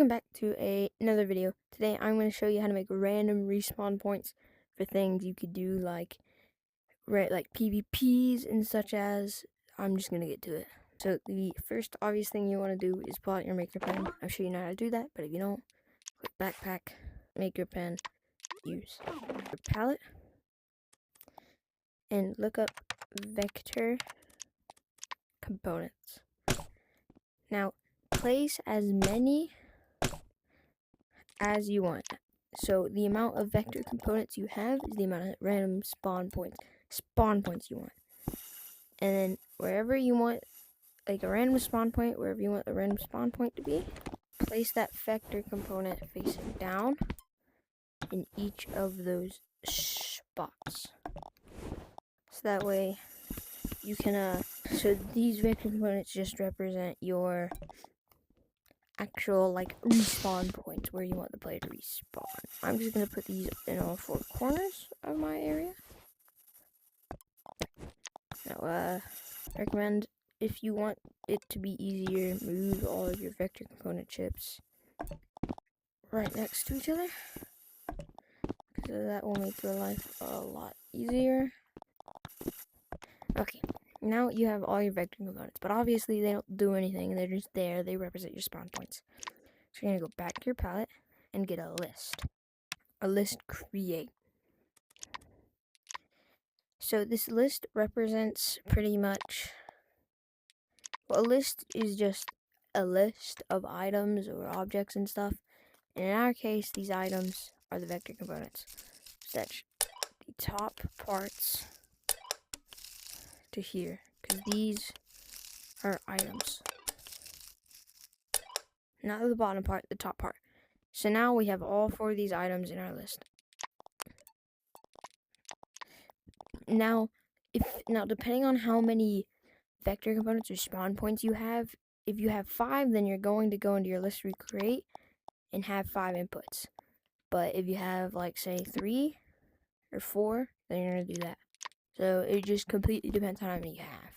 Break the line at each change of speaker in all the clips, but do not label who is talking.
Welcome back to another video. Today I'm going to show you how to make random respawn points for things you could do like PvPs and such as. I'm just going to get to it. So the first obvious thing you want to do is pull out your maker pen. I'll show you now how to do that, but if you don't, click backpack, maker pen, use your palette, and look up vector components. Now place as many as you want. So the amount of vector components you have is the amount of random spawn points you want. And then wherever you want like a random spawn point, wherever you want a random spawn point to be, place that vector component facing down in each of those spots. So that way you can so these vector components just represent your actual respawn points where you want the player to respawn. I'm just gonna put these in all four corners of my area. Now, recommend if you want it to be easier, move all of your vector component chips right next to each other, because that will make your life a lot easier. Okay, now you have all your vector components, but obviously they don't do anything. They're just there. They represent your spawn points. So you're gonna go back to your palette and get a list. A list create. So this list represents pretty much, well, a list is just a list of items or objects and stuff. And in our case, these items are the vector components. So that's the top parts to here, because these are items. Not the bottom part, the top part. So now we have all four of these items in our list. Now, depending on how many vector components or spawn points you have, if you have 5, then you're going to go into your list recreate and have 5 inputs. But if you have, like, say 3 or 4, then you're going to do that. So it just completely depends on how many you have.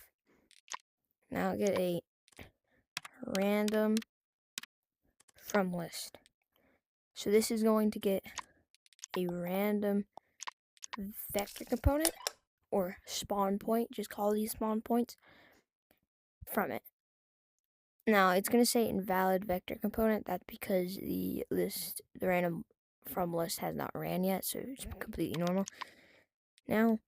Now get a random from list. So this is going to get a random vector component or spawn point, just call these spawn points, from it. Now it's going to say invalid vector component. That's because the random from list has not ran yet, so it's completely normal. Now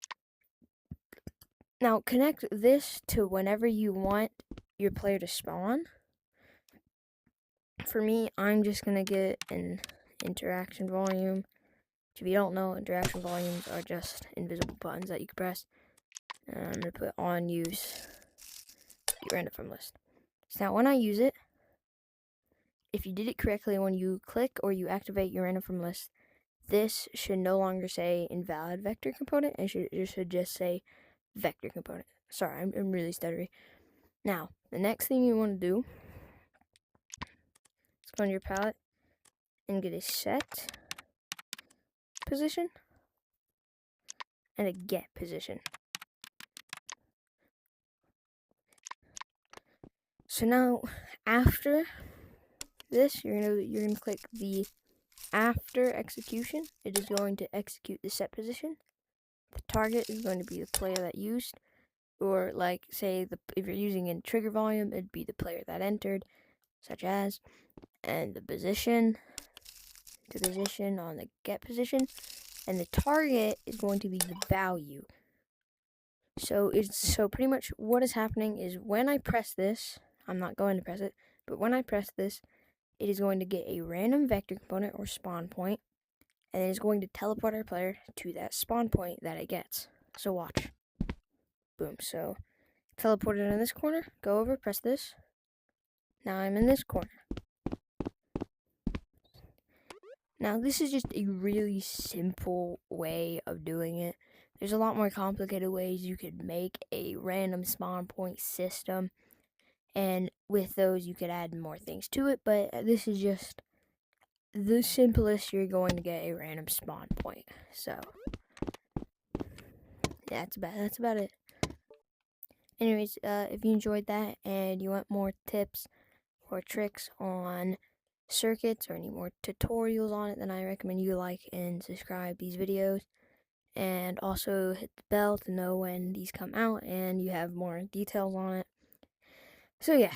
connect this to whenever you want your player to spawn. For me, I'm just going to get an interaction volume. If you don't know, interaction volumes are just invisible buttons that you can press. And I'm going to put on use the random from list. So now when I use it, if you did it correctly, when you click or you activate your random from list, this should no longer say invalid vector component. It should just say vector component. Sorry, I'm really stuttery. Now, the next thing you want to do is go on your palette and get a set position and a get position. So now, after this, you're gonna click the after execution. It is going to execute the set position. The target is going to be the player that used, or like say if you're using in trigger volume, it'd be the player that entered, such as, and the position on the get position, and the target is going to be the value. So pretty much what is happening is when I press this, I'm not going to press it, but when I press this, it is going to get a random vector component or spawn point, and it is going to teleport our player to that spawn point that it gets. So watch. Boom. So teleported in this corner, go over, press this. Now I'm in this corner. Now this is just a really simple way of doing it. There's a lot more complicated ways you could make a random spawn point system, and with those you could add more things to it, but this is just the simplest you're going to get a random spawn point. So yeah, that's about it. Anyways, if you enjoyed that and you want more tips or tricks on circuits or any more tutorials on it, then I recommend you like and subscribe these videos. And also hit the bell to know when these come out and you have more details on it. So yeah,